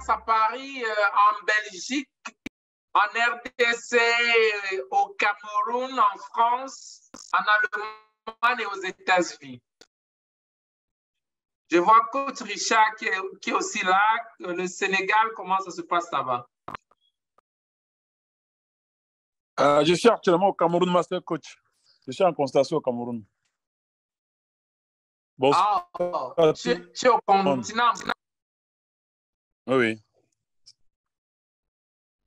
passe à Paris, en Belgique, en RDC, au Cameroun, en France, en Allemagne et aux États-Unis. Je vois coach Richard qui est aussi là. Le Sénégal, comment ça se passe là-bas? Je suis actuellement au Cameroun, Master Coach. Je suis en constatation au Cameroun. Bon, tu es au continent. Oui.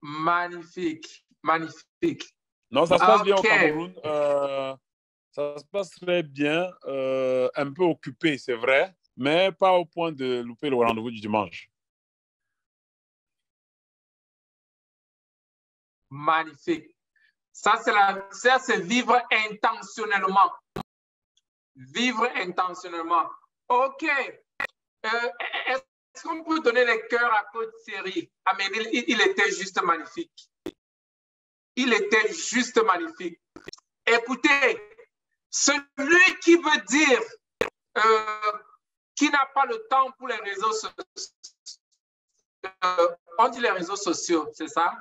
Magnifique, magnifique. Non, ça se passe bien au Cameroun. Ça se passe très bien. Un peu occupé, c'est vrai, mais pas au point de louper le rendez-vous du dimanche. Magnifique. Ça, c'est vivre intentionnellement. Vivre intentionnellement. OK. Est-ce qu'on peut donner les cœurs à Coach Thierry? Amélie, il était juste magnifique. Il était juste magnifique. Écoutez, celui qui veut dire qui n'a pas le temps pour les réseaux sociaux, on dit les réseaux sociaux, c'est ça?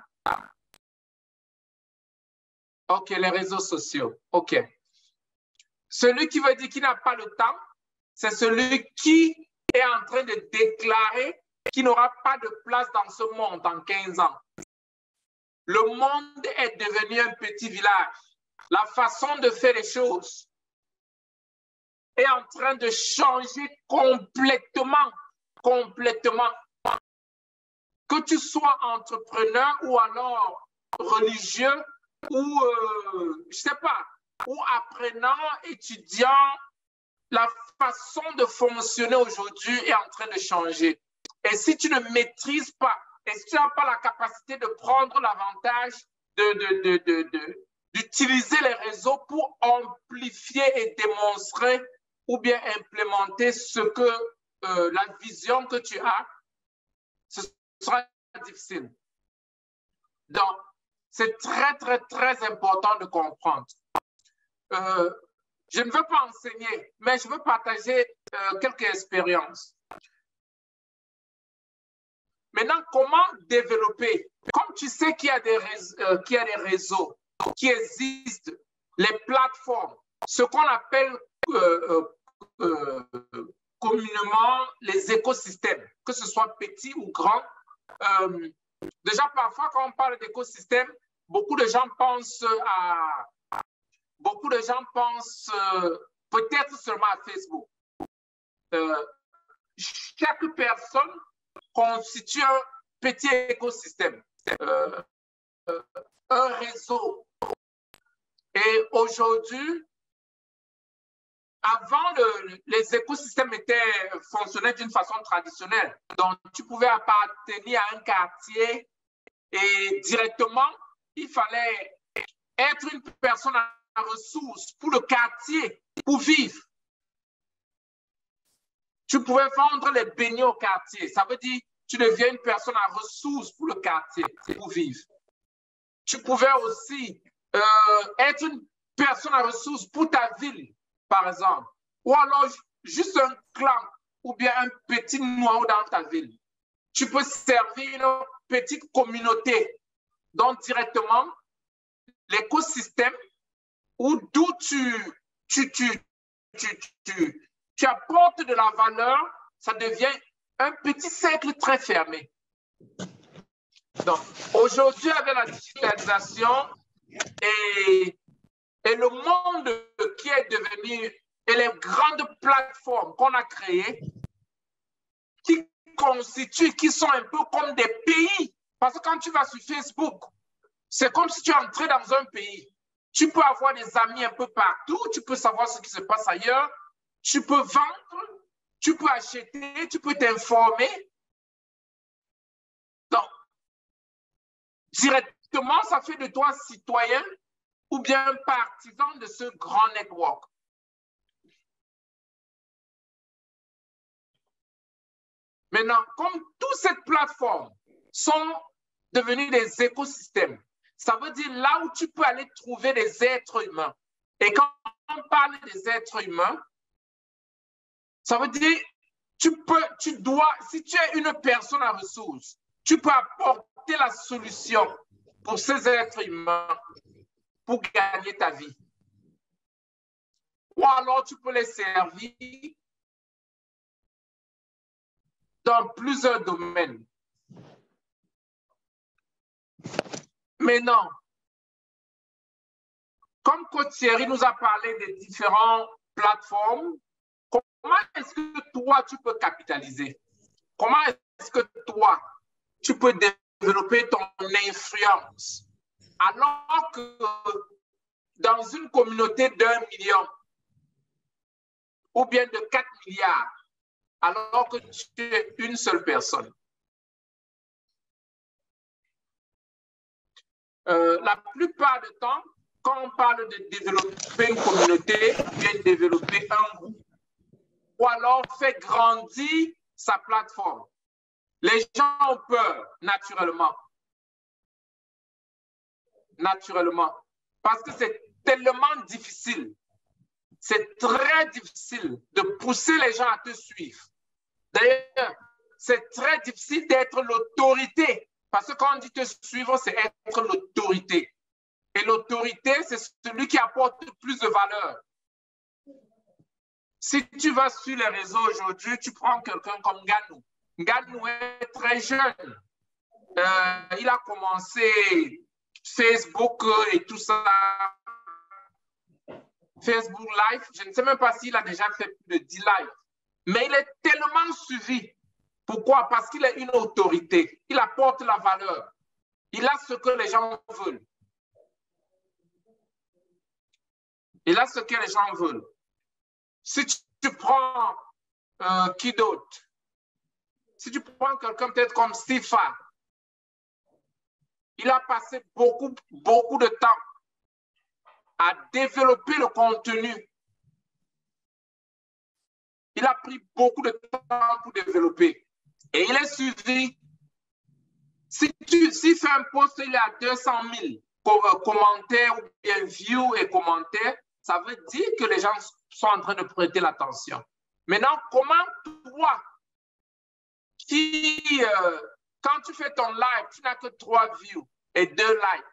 OK, les réseaux sociaux. OK. Celui qui veut dire qu'il n'a pas le temps, c'est celui qui est en train de déclarer qu'il n'aura pas de place dans ce monde en 15 ans. Le monde est devenu un petit village. La façon de faire les choses est en train de changer complètement. Que tu sois entrepreneur ou alors religieux ou, je sais pas, ou apprenant, étudiant, la façon de fonctionner aujourd'hui est en train de changer. Et si tu ne maîtrises pas, et si tu n'as pas la capacité de prendre l'avantage d'utiliser les réseaux pour amplifier et démontrer ou bien implémenter ce que la vision que tu as, ce sera difficile. Donc, c'est très, très, très important de comprendre. Je ne veux pas enseigner, mais je veux partager quelques expériences. Maintenant, comment développer? Comme tu sais qu'il y a des réseaux qui existent, les plateformes, ce qu'on appelle communément les écosystèmes, que ce soit petit ou grand. Déjà, parfois, quand on parle d'écosystème, beaucoup de gens pensent peut-être seulement à Facebook. Chaque personne constitue un petit écosystème, un réseau. Et aujourd'hui, avant, les écosystèmes fonctionnaient d'une façon traditionnelle. Donc, tu pouvais appartenir à un quartier et directement, il fallait être une personne à ressources pour le quartier, pour vivre. Tu pouvais vendre les beignets au quartier. Ça veut dire tu deviens une personne à ressources pour le quartier, pour vivre. Tu pouvais aussi être une personne à ressources pour ta ville, par exemple. Ou alors juste un clan ou bien un petit noyau dans ta ville. Tu peux servir une petite communauté. Donc, directement, l'écosystème d'où tu apportes de la valeur, ça devient un petit cercle très fermé. Donc, aujourd'hui, avec la digitalisation et le monde qui est devenu, et les grandes plateformes qu'on a créées, qui sont un peu comme des pays. Parce que quand tu vas sur Facebook, c'est comme si tu entrais dans un pays. Tu peux avoir des amis un peu partout, tu peux savoir ce qui se passe ailleurs, tu peux vendre, tu peux acheter, tu peux t'informer. Donc, directement, ça fait de toi citoyen ou bien un partisan de ce grand network. Maintenant, comme toutes ces plateformes sont devenues des écosystèmes, ça veut dire là où tu peux aller trouver des êtres humains. Et quand on parle des êtres humains, ça veut dire si tu es une personne à ressources, tu peux apporter la solution pour ces êtres humains pour gagner ta vie. Ou alors tu peux les servir dans plusieurs domaines. Mais non, comme Coach Thierry nous a parlé des différentes plateformes, comment est-ce que toi, tu peux capitaliser? Comment est-ce que toi, tu peux développer ton influence? Alors que dans une communauté d'1 million ou bien de 4 milliards, alors que tu es une seule personne. La plupart du temps, quand on parle de développer une communauté, ou bien développer un groupe, ou alors faire grandir sa plateforme, les gens ont peur naturellement. Naturellement. Parce que c'est tellement difficile. C'est très difficile de pousser les gens à te suivre. D'ailleurs, c'est très difficile d'être l'autorité. Parce que quand on dit te suivre, c'est être l'autorité. Et l'autorité, c'est celui qui apporte plus de valeur. Si tu vas sur les réseaux aujourd'hui, tu prends quelqu'un comme Nganou. Nganou est très jeune. Il a commencé Facebook et tout ça. Facebook Live, je ne sais même pas s'il a déjà fait plus de 10 lives. Mais il est tellement suivi. Pourquoi? Parce qu'il est une autorité. Il apporte la valeur. Il a ce que les gens veulent. Il a ce que les gens veulent. Si tu prends qui d'autre? Si tu prends quelqu'un peut-être comme Stifa, il a passé beaucoup de temps à développer le contenu. Il a pris beaucoup de temps pour développer. Et il est suivi. S'il fait un post, il a 200 000 commentaires ou bien views et commentaires, ça veut dire que les gens sont en train de prêter l'attention. Maintenant, comment toi, quand tu fais ton live, tu n'as que 3 views et 2 likes.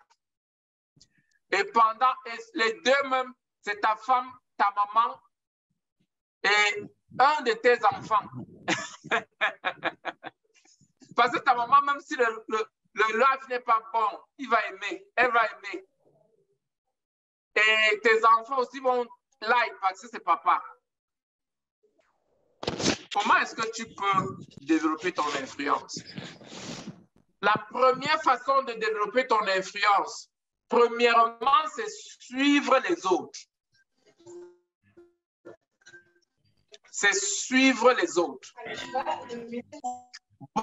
Et pendant les 2 même, c'est ta femme, ta maman et un de tes enfants. Parce que ta maman, même si le live n'est pas bon, il va aimer, elle va aimer. Et tes enfants aussi vont like parce que c'est papa. Comment est-ce que tu peux développer ton influence? La première façon de développer ton influence, premièrement, c'est suivre les autres. C'est suivre les autres.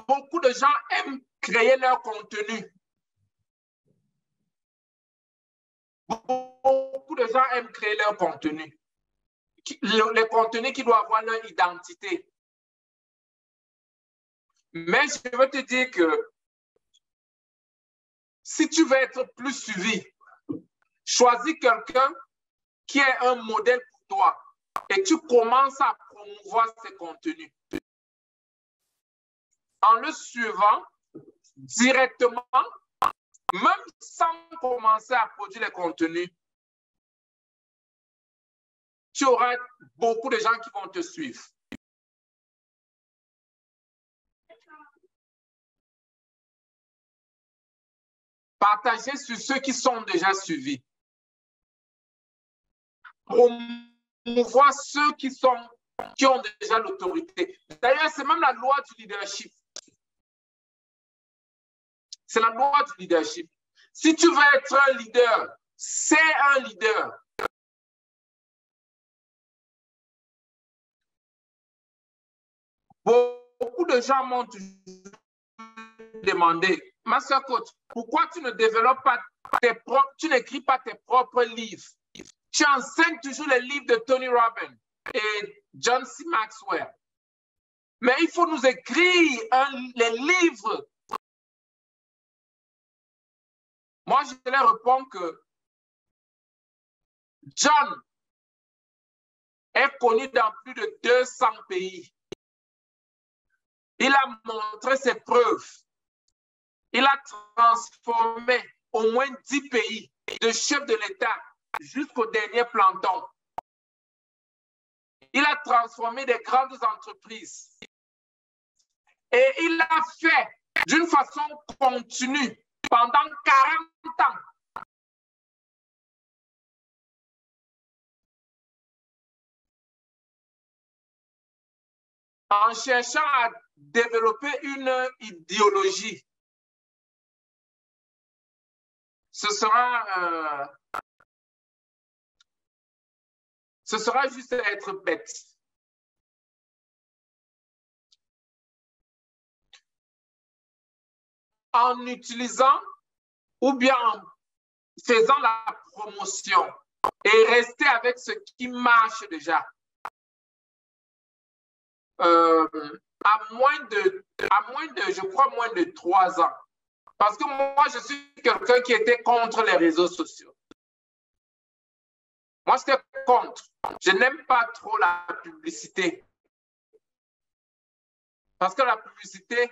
Beaucoup de gens aiment créer leur contenu. Beaucoup de gens aiment créer leur contenu. Les contenus qui doivent avoir leur identité. Mais je veux te dire que si tu veux être plus suivi, choisis quelqu'un qui est un modèle pour toi et tu commences à promouvoir ses contenus. En le suivant directement, même sans commencer à produire les contenus, tu auras beaucoup de gens qui vont te suivre. Partagez sur ceux qui sont déjà suivis. Promouvoir ceux qui ont déjà l'autorité. D'ailleurs, c'est même la loi du leadership. C'est la loi du leadership. Si tu veux être un leader, c'est un leader. Beaucoup de gens m'ont demandé, ma soeur coach, pourquoi tu ne développes pas tu n'écris pas tes propres livres? Tu enseignes toujours les livres de Tony Robbins et John C. Maxwell. Mais il faut nous écrire les livres. Moi, je leur réponds que John est connu dans plus de 200 pays. Il a montré ses preuves. il a transformé au moins 10 pays de chefs de l'État jusqu'au dernier planton. Il a transformé des grandes entreprises. Et il l'a fait d'une façon continue pendant 40 ans. En cherchant à développer une idéologie. Ce sera juste être bête. En utilisant ou bien en faisant la promotion et rester avec ce qui marche déjà. À moins de, je crois, moins de 3 ans. Parce que moi, je suis quelqu'un qui était contre les réseaux sociaux. Moi, j'étais contre. Je n'aime pas trop la publicité. Parce que la publicité,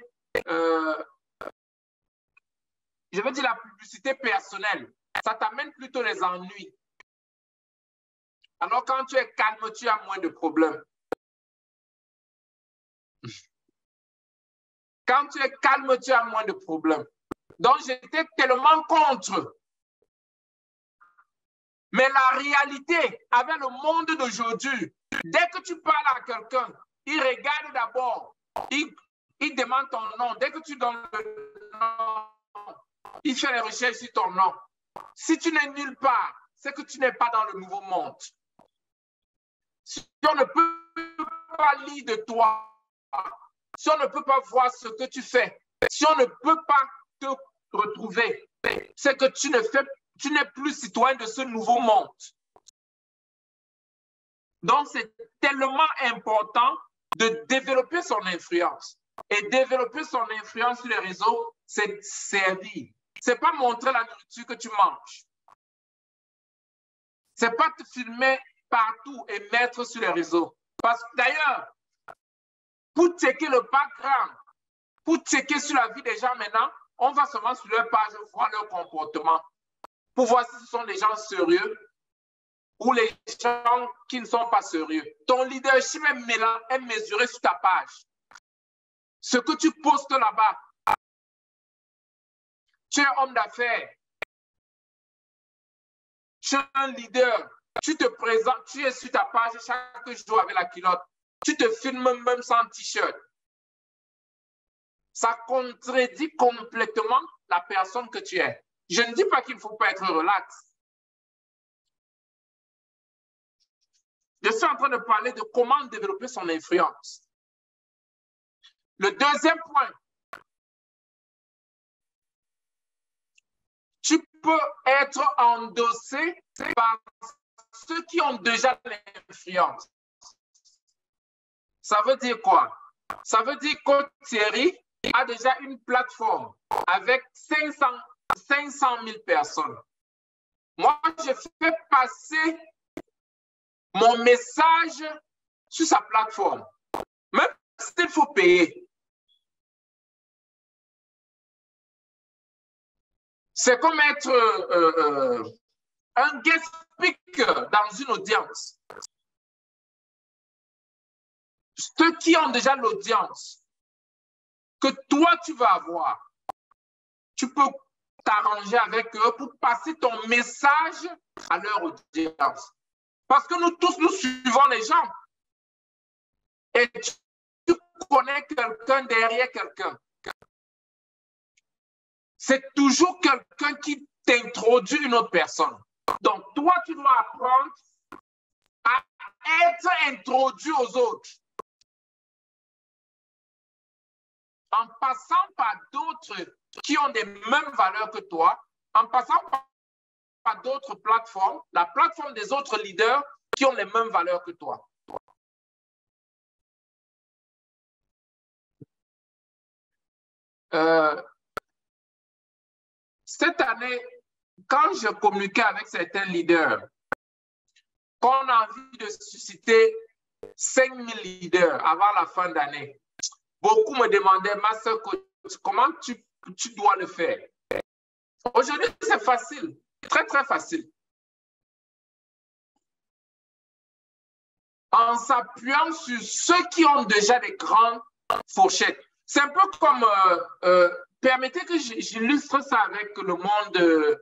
je veux dire la publicité personnelle, ça t'amène plutôt les ennuis. Alors, quand tu es calme, tu as moins de problèmes. Quand tu es calme, tu as moins de problèmes. Donc, j'étais tellement contre. Mais la réalité, avec le monde d'aujourd'hui, dès que tu parles à quelqu'un, il regarde d'abord, il demande ton nom. Dès que tu donnes le nom, il fait les recherches sur ton nom. Si tu n'es nulle part, c'est que tu n'es pas dans le nouveau monde. Si on ne peut pas lire de toi, si on ne peut pas voir ce que tu fais, si on ne peut pas te retrouver, c'est que tu n'es plus citoyen de ce nouveau monde. Donc, c'est tellement important de développer son influence. Et développer son influence sur les réseaux, c'est servir. Ce n'est pas montrer la nourriture que tu manges. Ce n'est pas te filmer partout et mettre sur les réseaux. Parce que d'ailleurs, pour checker le background, pour checker sur la vie des gens maintenant, on va seulement sur leur page voir leur comportement pour voir si ce sont des gens sérieux ou les gens qui ne sont pas sérieux. Ton leadership est mesuré sur ta page. Ce que tu postes là-bas, tu es homme d'affaires, tu es un leader, tu te présentes, tu es sur ta page chaque jour avec la culotte, tu te filmes même sans t-shirt. Ça contredit complètement la personne que tu es. Je ne dis pas qu'il ne faut pas être relax. Je suis en train de parler de comment développer son influence. Le deuxième point, tu peux être endossé par ceux qui ont déjà l'influence. Ça veut dire quoi? Ça veut dire que Thierry a déjà une plateforme avec 500 000 personnes. Moi, je fais passer mon message sur sa plateforme, même s'il faut payer. C'est comme être un guest speaker dans une audience. Ceux qui ont déjà l'audience que toi, tu vas avoir, tu peux t'arranger avec eux pour passer ton message à leur audience. Parce que nous tous, nous suivons les gens. Et tu connais quelqu'un derrière quelqu'un. C'est toujours quelqu'un qui t'introduit une autre personne. Donc, toi, tu dois apprendre à être introduit aux autres. En passant par d'autres qui ont des mêmes valeurs que toi, en passant par d'autres plateformes, la plateforme des autres leaders qui ont les mêmes valeurs que toi. Cette année, quand je communiquais avec certains leaders, qu'on a envie de susciter 5000 leaders avant la fin d'année, beaucoup me demandaient, Master Coach, comment tu tu dois le faire. Aujourd'hui, c'est facile, très, très facile. En s'appuyant sur ceux qui ont déjà des grandes fourchettes. C'est un peu comme, permettez que j'illustre ça avec le monde,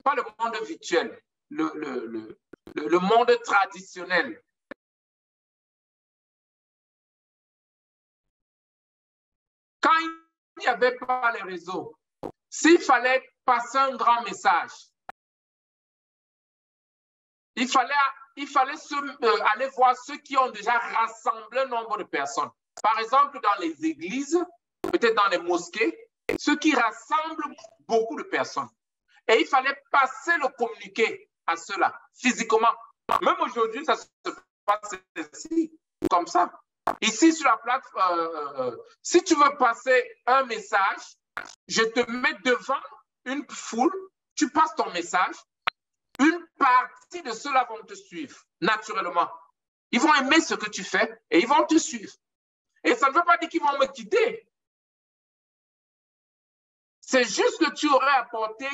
pas le monde virtuel, le monde traditionnel. Quand il n'y avait pas les réseaux, s'il fallait passer un grand message, il fallait aller voir ceux qui ont déjà rassemblé un nombre de personnes. Par exemple, dans les églises, peut-être dans les mosquées, ceux qui rassemblent beaucoup de personnes. Et il fallait passer le communiqué à ceux-là, physiquement. Même aujourd'hui, ça se passe ici, comme ça. Ici, sur la plateforme, si tu veux passer un message, je te mets devant une foule, tu passes ton message, une partie de ceux-là vont te suivre, naturellement. Ils vont aimer ce que tu fais et ils vont te suivre. Et ça ne veut pas dire qu'ils vont me quitter. C'est juste que tu aurais apporté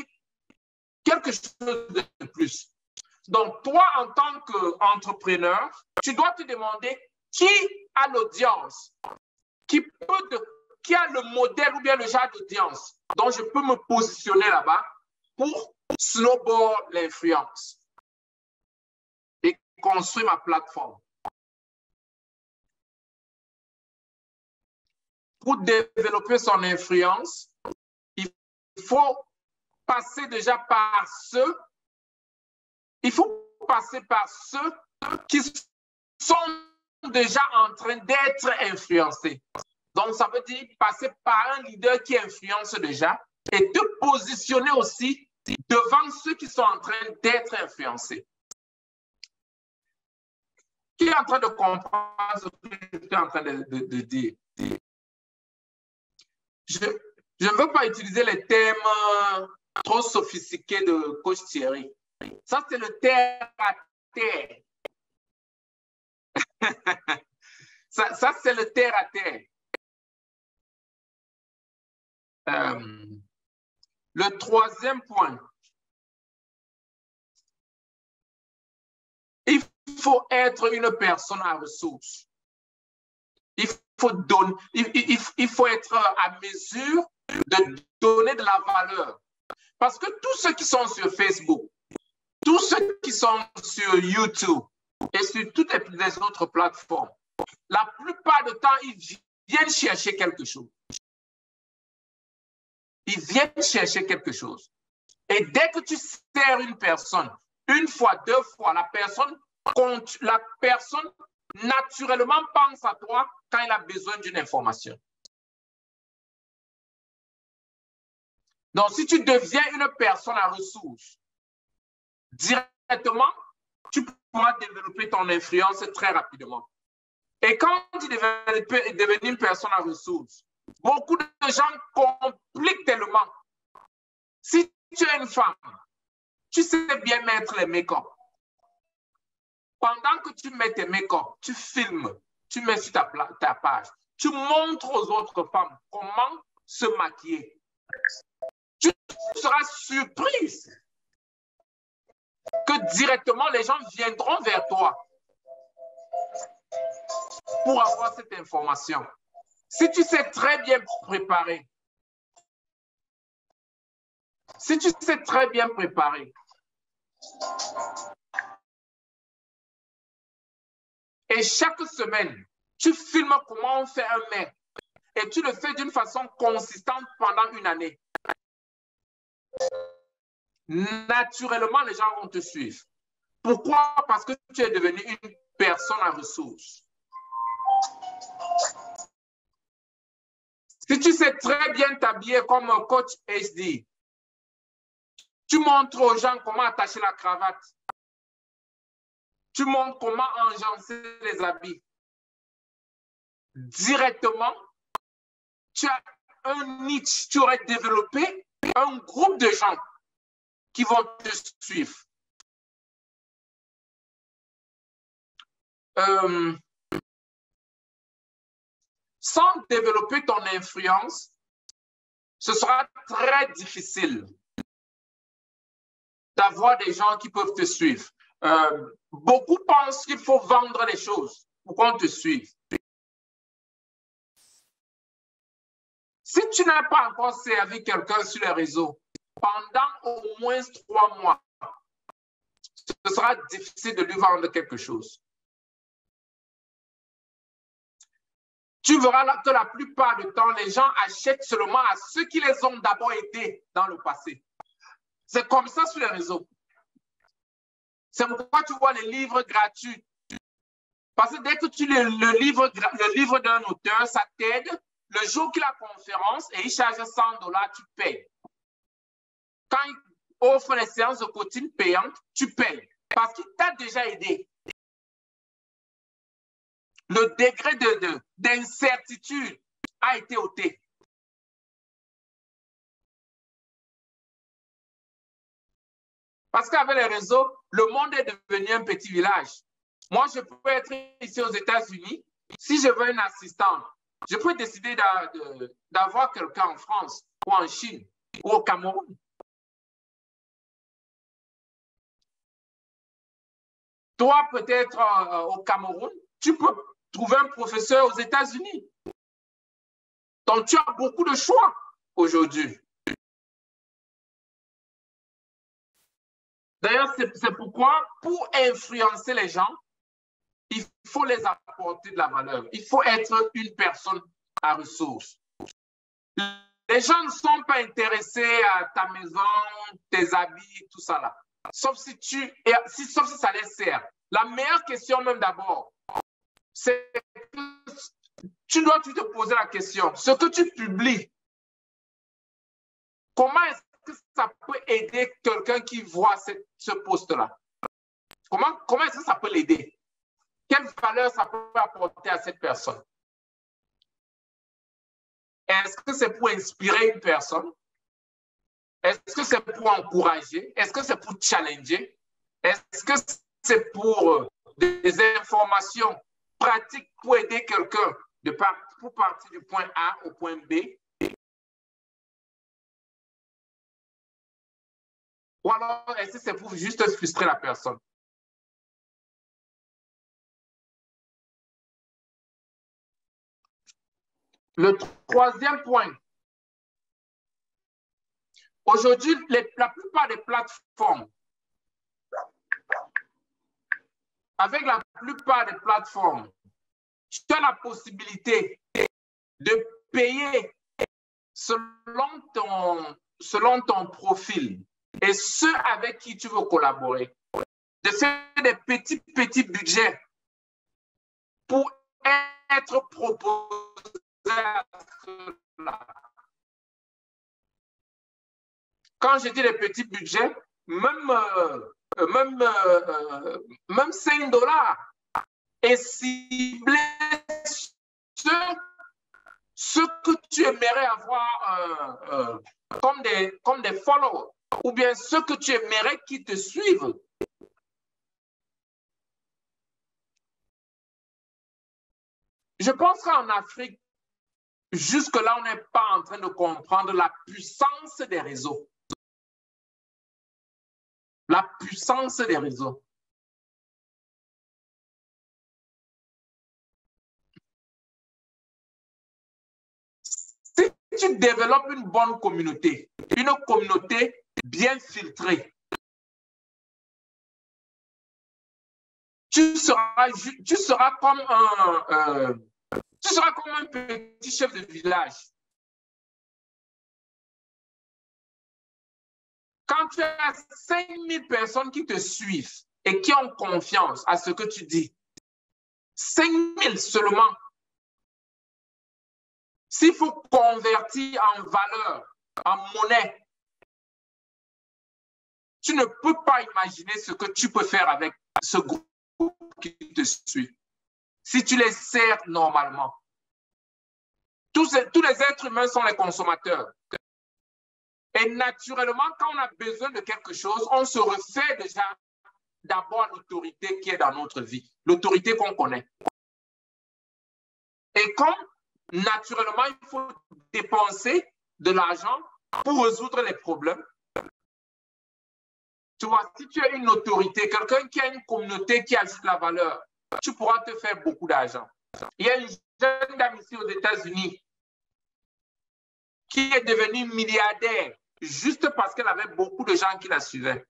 quelque chose de plus. Donc, toi, en tant qu'entrepreneur, tu dois te demander qui a l'audience, qui a le modèle ou bien le genre d'audience dont je peux me positionner là-bas pour snowboard l'influence et construire ma plateforme. Pour développer son influence, il faut passer déjà par ceux, qui sont déjà en train d'être influencés. Donc, ça veut dire passer par un leader qui influence déjà et te positionner aussi devant ceux qui sont en train d'être influencés. Qui est en train de comprendre ce que je suis en train de dire? Je ne veux pas utiliser les termes trop sophistiqués de coach Thierry. Ça, c'est le terre à terre. ça c'est le terre à terre. Le troisième point, il faut être une personne à ressources. Il faut être à mesure de donner de la valeur. Parce que tous ceux qui sont sur Facebook, tous ceux qui sont sur YouTube et sur toutes les autres plateformes, la plupart du temps, ils viennent chercher quelque chose. Ils viennent chercher quelque chose. Et dès que tu sers une personne, une fois, deux fois, la personne naturellement pense à toi quand il a besoin d'une information. Donc, si tu deviens une personne à ressources, directement, tu pourras développer ton influence très rapidement. Et quand tu deviens une personne à ressources, beaucoup de gens compliquent tellement. Si tu es une femme, tu sais bien mettre les make-up. Pendant que tu mets tes make-up, tu filmes, tu mets sur ta page, tu montres aux autres femmes comment se maquiller. Tu seras surprise que directement les gens viendront vers toi pour avoir cette information. Si tu sais très bien préparer, et chaque semaine, tu filmes comment on fait un mets et tu le fais d'une façon consistante pendant une année, naturellement, les gens vont te suivre. Pourquoi? Parce que tu es devenu une personne à ressources. Si tu sais très bien t'habiller comme un coach HD, tu montres aux gens comment attacher la cravate. Tu montres comment enjancer les habits. Directement, tu as un niche, tu aurais développé un groupe de gens qui vont te suivre. Sans développer ton influence, ce sera très difficile d'avoir des gens qui peuvent te suivre. Beaucoup pensent qu'il faut vendre les choses pour qu'on te suive. Si tu n'as pas encore servi quelqu'un sur les réseaux pendant au moins 3 mois, ce sera difficile de lui vendre quelque chose. Tu verras que la plupart du temps, les gens achètent seulement à ceux qui les ont d'abord aidés dans le passé. C'est comme ça sur les réseaux. C'est pourquoi tu vois les livres gratuits. Parce que dès que tu lis le livre d'un auteur, ça t'aide. Le jour qu'il a conférence et il charge $100, tu payes. Quand il offre les séances de coaching payantes, tu payes. Parce qu'il t'a déjà aidé. Le degré d'incertitude a été ôté. Parce qu'avec les réseaux, le monde est devenu un petit village. Moi, je peux être ici aux États-Unis. Si je veux un assistant, je peux décider d'avoir quelqu'un en France ou en Chine ou au Cameroun. Toi, peut-être au Cameroun, tu peux trouver un professeur aux États-Unis. Donc, tu as beaucoup de choix aujourd'hui. D'ailleurs, c'est pourquoi, pour influencer les gens, il faut les apporter de la valeur. Il faut être une personne à ressources. Les gens ne sont pas intéressés à ta maison, tes habits, tout ça là. Sauf si ça les sert. La meilleure question même d'abord, c'est que tu dois te poser la question. Ce que tu publies, comment est-ce que ça peut aider quelqu'un qui voit ce post-là? Comment est-ce que ça peut l'aider? Quelle valeur ça peut apporter à cette personne? Est-ce que c'est pour inspirer une personne? Est-ce que c'est pour encourager? Est-ce que c'est pour challenger? Est-ce que c'est pour des informations pratiques pour aider quelqu'un pour partir du point A au point B? Ou alors, est-ce que c'est pour juste frustrer la personne? Le troisième point. Aujourd'hui, la plupart des plateformes, avec la plupart des plateformes, tu as la possibilité de payer selon ton profil et ceux avec qui tu veux collaborer, de faire des petits budgets pour être proposé à cela. Quand je dis les petits budgets, même $5 est ciblé ce que tu aimerais avoir comme des followers, ou bien ce que tu aimerais qu'ils te suivent. Je pense qu'en Afrique, jusque-là, on n'est pas en train de comprendre la puissance des réseaux. La puissance des réseaux. Si tu développes une bonne communauté, une communauté bien filtrée, tu seras comme un petit chef de village. Quand tu as 5000 personnes qui te suivent et qui ont confiance à ce que tu dis, 5000 seulement, s'il faut convertir en valeur, en monnaie, tu ne peux pas imaginer ce que tu peux faire avec ce groupe qui te suit. Si tu les sers normalement. Tous les êtres humains sont les consommateurs. Et naturellement, quand on a besoin de quelque chose, on se refait déjà d'abord l'autorité qui est dans notre vie, l'autorité qu'on connaît. Et comme naturellement, il faut dépenser, de l'argent pour résoudre les problèmes. Tu vois, si tu as une autorité, quelqu'un qui a une communauté qui ajoute la valeur, tu pourras te faire beaucoup d'argent. Il y a une jeune dame ici aux États-Unis qui est devenue milliardaire juste parce qu'elle avait beaucoup de gens qui la suivaient.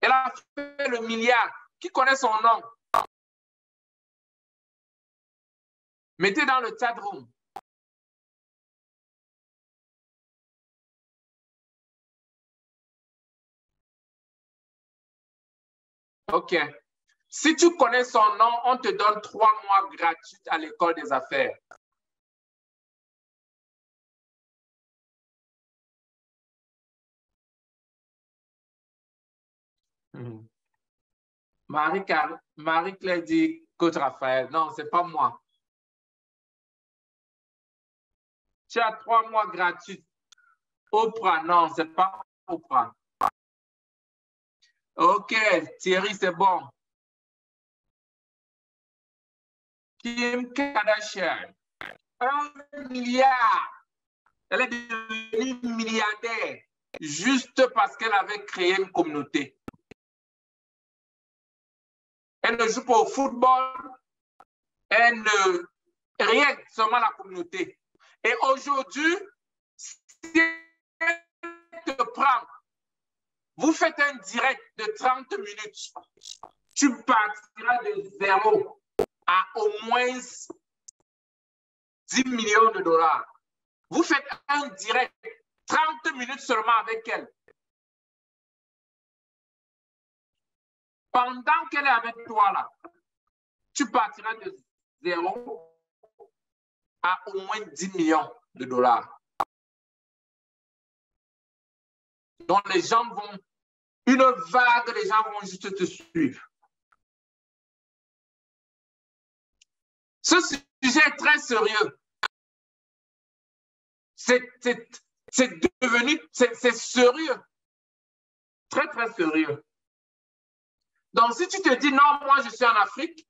Elle a fait le milliard. Qui connaît son nom? Mettez dans le chat room. OK. Si tu connais son nom, on te donne 3 mois gratuits à l'école des affaires. Marie-Claire dit Coach Raphaël. Non, ce n'est pas moi. Tu as 3 mois gratuits. Oprah, non, ce n'est pas Oprah. OK, Thierry, c'est bon. Kim Kardashian, 1 milliard. Elle est devenue milliardaire juste parce qu'elle avait créé une communauté. Elle ne joue pas au football, elle ne... Rien, seulement la communauté. Et aujourd'hui, si elle te prend, vous faites un direct de 30 minutes, tu partiras de 0 à au moins 10 millions de dollars. Vous faites un direct, 30 minutes seulement avec elle. Pendant qu'elle est avec toi là, tu partiras de 0 à au moins 10 millions de dollars. Donc les gens vont, une vague de gens vont juste te suivre. Ce sujet est très sérieux. C'est devenu, c'est sérieux. Très, très sérieux. Donc, si tu te dis, non, moi, je suis en Afrique,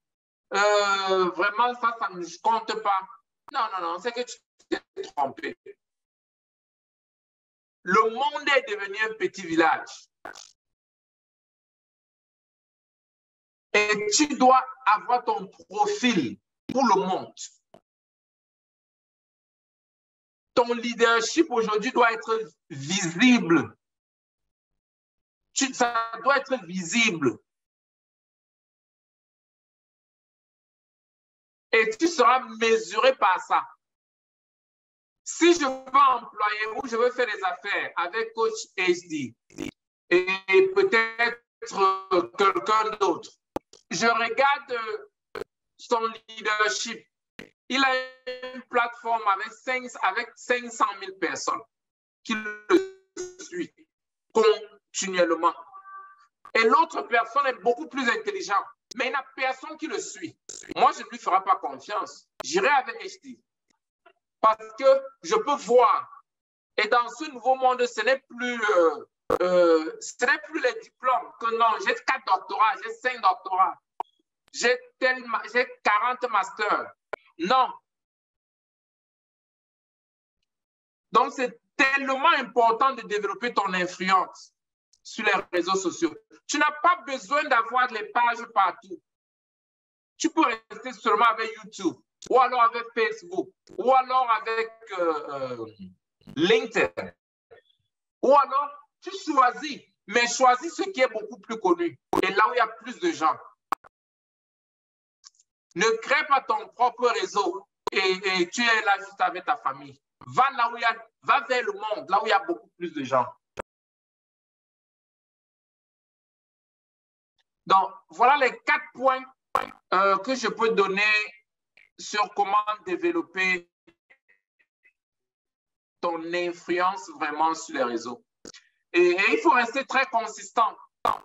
vraiment, ça ne compte pas. Non, non, non, c'est que tu t'es trompé. Le monde est devenu un petit village. Et tu dois avoir ton profil pour le monde. Ton leadership aujourd'hui doit être visible. Ça doit être visible. Et tu seras mesuré par ça. Si je veux employer ou je veux faire des affaires avec Coach HD et peut-être quelqu'un d'autre, je regarde son leadership. Il a une plateforme avec 500 000 personnes qui le suivent continuellement. Et l'autre personne est beaucoup plus intelligente, mais il n'y a personne qui le suit. Moi, je ne lui ferai pas confiance. J'irai avec HD. Parce que je peux voir. Et dans ce nouveau monde, ce n'est plus les diplômes. Que non, j'ai 4 doctorats, j'ai 5 doctorats. J'ai 40 masters. Non. Donc, c'est tellement important de développer ton influence sur les réseaux sociaux. Tu n'as pas besoin d'avoir les pages partout. Tu peux rester seulement avec YouTube, ou alors avec Facebook, ou alors avec LinkedIn. Ou alors, tu choisis, mais choisis ce qui est beaucoup plus connu et là où il y a plus de gens. Ne crée pas ton propre réseau et tu es là juste avec ta famille. Va là où va vers le monde, là où il y a beaucoup plus de gens. Donc, voilà les 4 points que je peux donner sur comment développer ton influence vraiment sur les réseaux. Et il faut rester très consistant,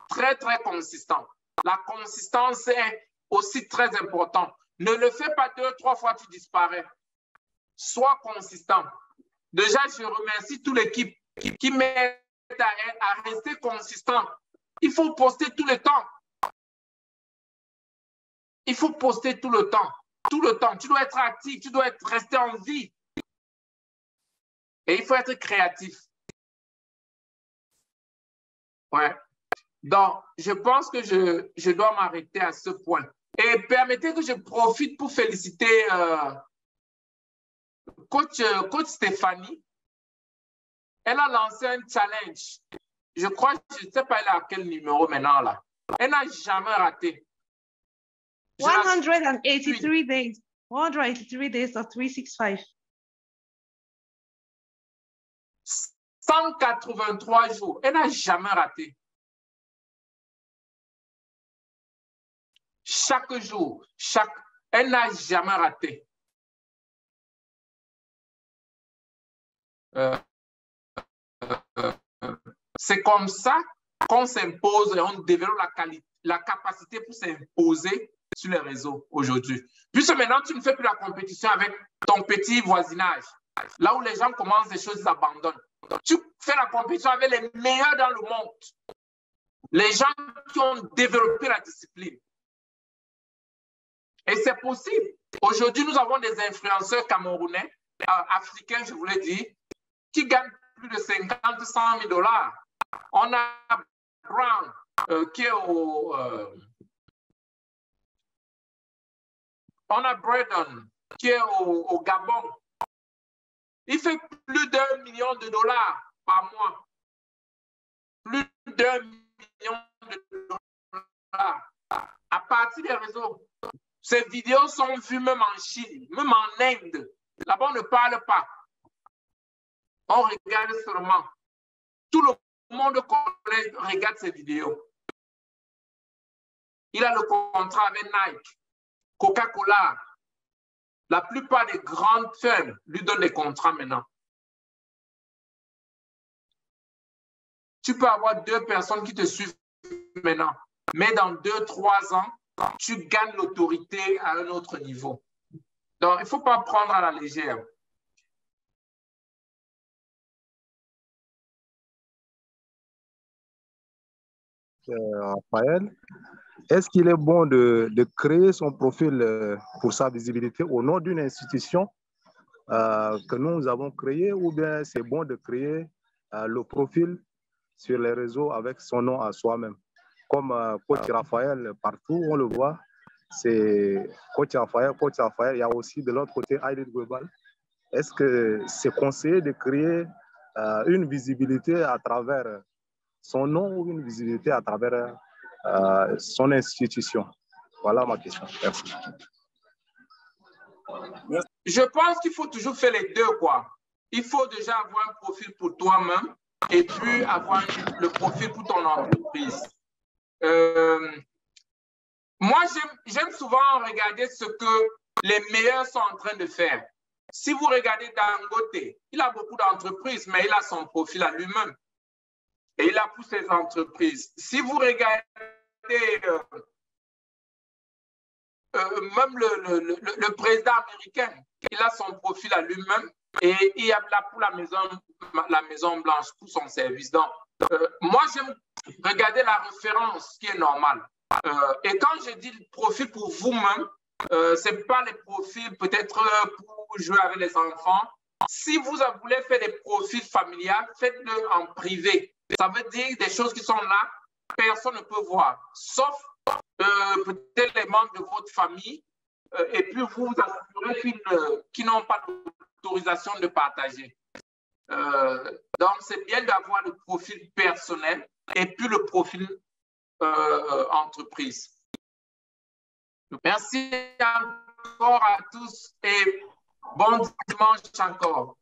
très, très consistant. La consistance est aussi très importante. Ne le fais pas 2-3 fois, tu disparais. Sois consistant. Déjà, je remercie toute l'équipe qui m'aide à rester consistant. Il faut poster tout le temps. Il faut poster tout le temps. Tout le temps. Tu dois être actif, tu dois rester en vie. Et il faut être créatif. Ouais. Donc, je pense que je dois m'arrêter à ce point. Et permettez que je profite pour féliciter coach Stéphanie. Elle a lancé un challenge. Je crois, je ne sais pas elle est à quel numéro maintenant là. Elle n'a jamais raté. 183 days. 183 days of 365. 183 jours. Elle n'a jamais raté. Chaque jour, elle n'a jamais raté. C'est comme ça qu'on s'impose et on développe la capacité pour s'imposer sur les réseaux aujourd'hui. Puisque maintenant, tu ne fais plus la compétition avec ton petit voisinage. Là où les gens commencent des choses, ils abandonnent. Tu fais la compétition avec les meilleurs dans le monde. Les gens qui ont développé la discipline. Et c'est possible. Aujourd'hui, nous avons des influenceurs camerounais, africains, je voulais dire, qui gagnent plus de 50, 100 000 $. On a Brown qui est on a Braden qui est au Gabon. Il fait plus d'1 million de $ par mois. Plus d'1 million de dollars à partir des réseaux. Ces vidéos sont vues même en Chine, même en Inde. Là-bas, on ne parle pas. On regarde seulement. Tout le monde regarde ces vidéos. Il a le contrat avec Nike, Coca-Cola. La plupart des grandes firmes lui donnent des contrats maintenant. Tu peux avoir 2 personnes qui te suivent maintenant, mais dans 2-3 ans, tu gagnes l'autorité à un autre niveau. Donc, il ne faut pas prendre à la légère. Raphaël, est-ce qu'il est bon de créer son profil pour sa visibilité au nom d'une institution que nous avons créée, ou bien c'est bon de créer le profil sur les réseaux avec son nom à soi-même? Comme coach Raphaël, partout on le voit, c'est coach Raphaël. Il y a aussi de l'autre côté iLead Global. Est-ce que c'est conseillé de créer une visibilité à travers son nom ou une visibilité à travers son institution? Voilà ma question. Merci. Je pense qu'il faut toujours faire les deux, quoi. Il faut déjà avoir un profil pour toi-même et puis avoir le profil pour ton entreprise. Moi, j'aime souvent regarder ce que les meilleurs sont en train de faire. Si vous regardez Dangote, il a beaucoup d'entreprises, mais il a son profil à lui-même. Et il a pour ses entreprises. Si vous regardez même le président américain, il a son profil à lui-même et il a là pour la Maison Blanche, pour son service. Donc, moi, j'aime regarder la référence qui est normale. Et quand je dis le profil pour vous-même, ce n'est pas les profils peut-être pour jouer avec les enfants. Si vous voulez faire des profils familiales, faites-le en privé. Ça veut dire des choses qui sont là, personne ne peut voir, sauf peut-être les membres de votre famille, et puis vous assurez qu'ils n'ont pas d'autorisation de partager. Donc, c'est bien d'avoir le profil personnel et puis le profil entreprise. Merci encore à tous et bon dimanche encore.